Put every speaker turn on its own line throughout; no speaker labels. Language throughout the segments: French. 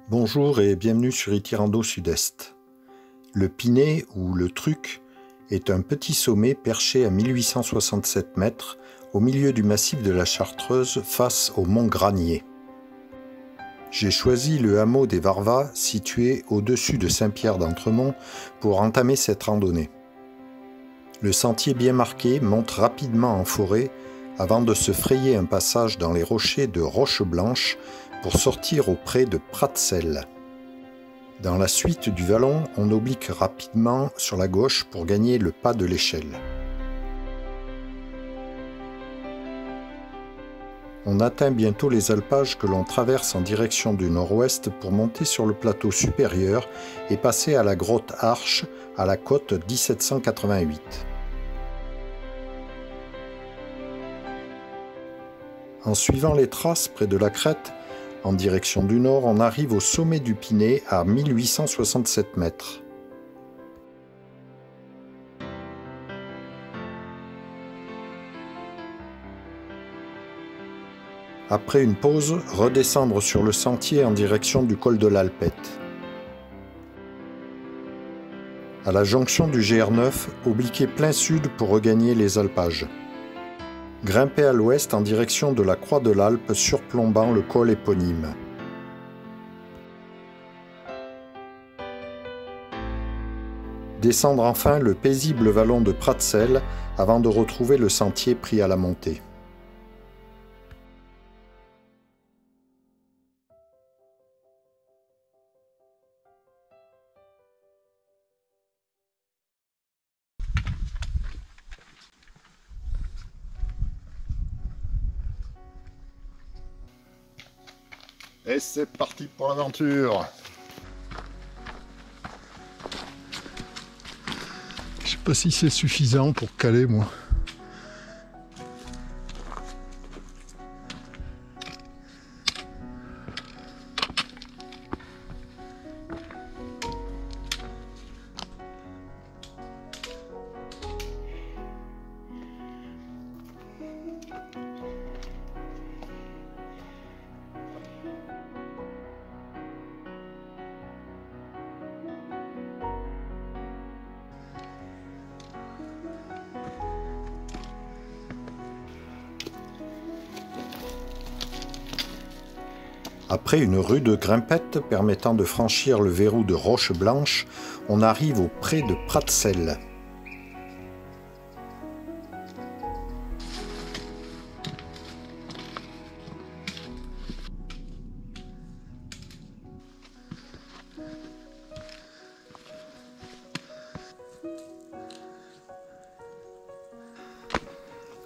Bonjour et bienvenue sur Itinérando Sud-Est. Le Pinet, ou le Truc, est un petit sommet perché à 1867 mètres au milieu du massif de la Chartreuse face au mont Granier. J'ai choisi le hameau des Varvas, situé au-dessus de Saint-Pierre d'Entremont, pour entamer cette randonnée. Le sentier bien marqué monte rapidement en forêt avant de se frayer un passage dans les rochers de Roche-Blanche pour sortir auprès de Pratsel. Dans la suite du vallon, on oblique rapidement sur la gauche pour gagner le pas de l'échelle. On atteint bientôt les alpages que l'on traverse en direction du nord-ouest pour monter sur le plateau supérieur et passer à la grotte Arche à la côte 1788. En suivant les traces près de la crête, en direction du nord, on arrive au sommet du Pinet à 1867 mètres. Après une pause, redescendre sur le sentier en direction du col de l'Alpette. À la jonction du GR9, obliquer plein sud pour regagner les alpages. Grimper à l'ouest en direction de la croix de l'Alpe surplombant le col éponyme. Descendre enfin le paisible vallon de Pratsel avant de retrouver le sentier pris à la montée. Et c'est parti pour l'aventure. Je sais pas si c'est suffisant pour caler moi. Après une rude grimpette permettant de franchir le verrou de Roche-Blanche, on arrive au pré de Pratsel.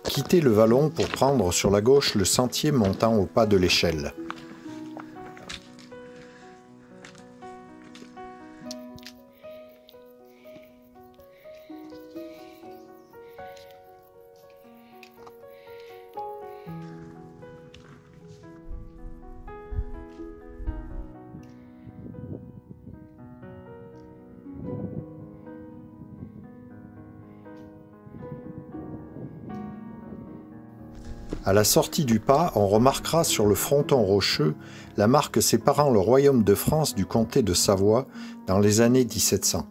Quitter le vallon pour prendre sur la gauche le sentier montant au pas de l'échelle. À la sortie du pas, on remarquera sur le fronton rocheux la marque séparant le royaume de France du comté de Savoie dans les années 1700.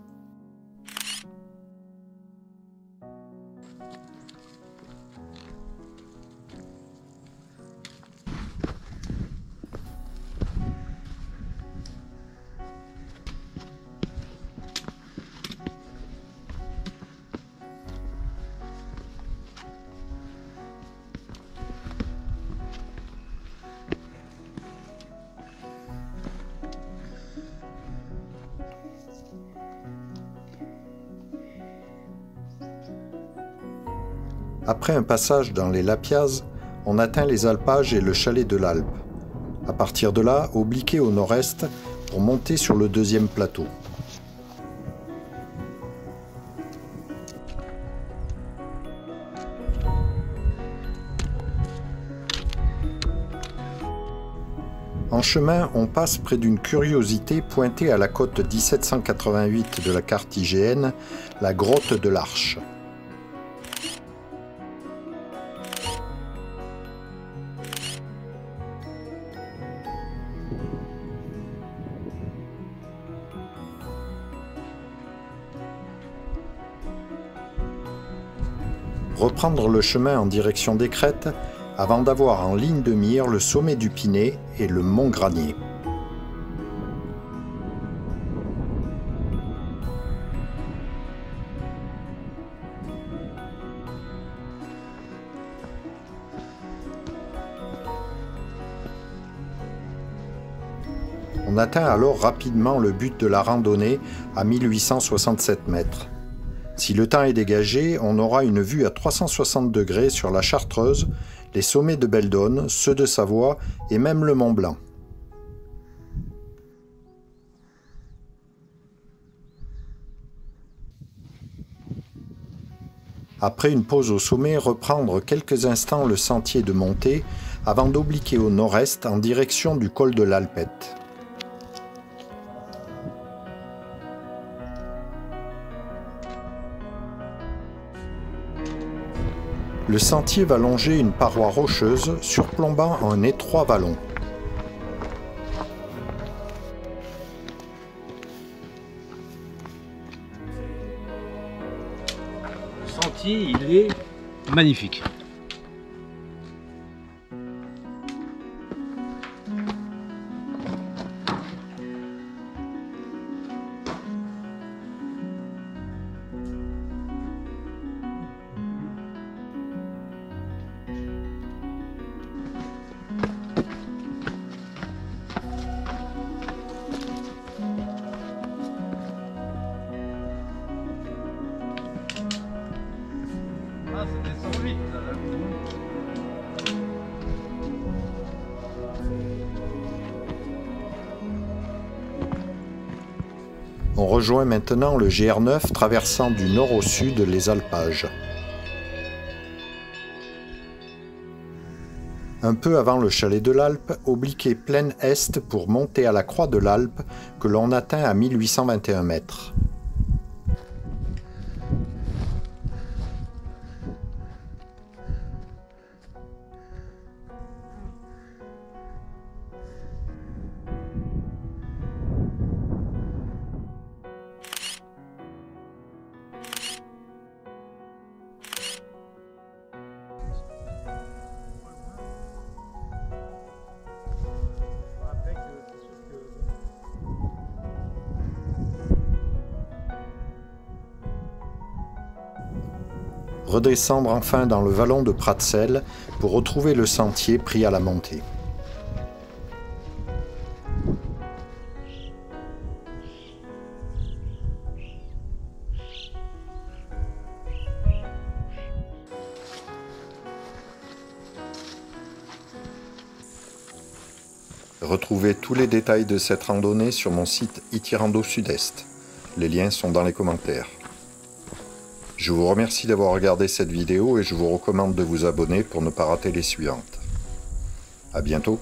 Après un passage dans les Lapiaz, on atteint les alpages et le chalet de l'Alpe. À partir de là, obliquer au nord-est pour monter sur le deuxième plateau. En chemin, on passe près d'une curiosité pointée à la côte 1788 de la carte IGN, la grotte de l'Arche. reprendre le chemin en direction des crêtes avant d'avoir en ligne de mire le sommet du Pinet et le mont Granier. On atteint alors rapidement le but de la randonnée à 1867 mètres. Si le temps est dégagé, on aura une vue à 360 degrés sur la Chartreuse, les sommets de Belledonne, ceux de Savoie et même le Mont Blanc. Après une pause au sommet, reprendre quelques instants le sentier de montée avant d'obliquer au nord-est en direction du col de l'Alpette. Le sentier va longer une paroi rocheuse surplombant un étroit vallon.
Le sentier, il est magnifique. Ah, ça descend vite là.
On rejoint maintenant le GR9 traversant du nord au sud les alpages. Un peu avant le chalet de l'Alpe, obliqué plein est pour monter à la croix de l'Alpe que l'on atteint à 1821 mètres. Redescendre enfin dans le vallon de Pratsel pour retrouver le sentier pris à la montée. Retrouvez tous les détails de cette randonnée sur mon site Itirando Sud-Est. Les liens sont dans les commentaires. Je vous remercie d'avoir regardé cette vidéo et je vous recommande de vous abonner pour ne pas rater les suivantes. À bientôt.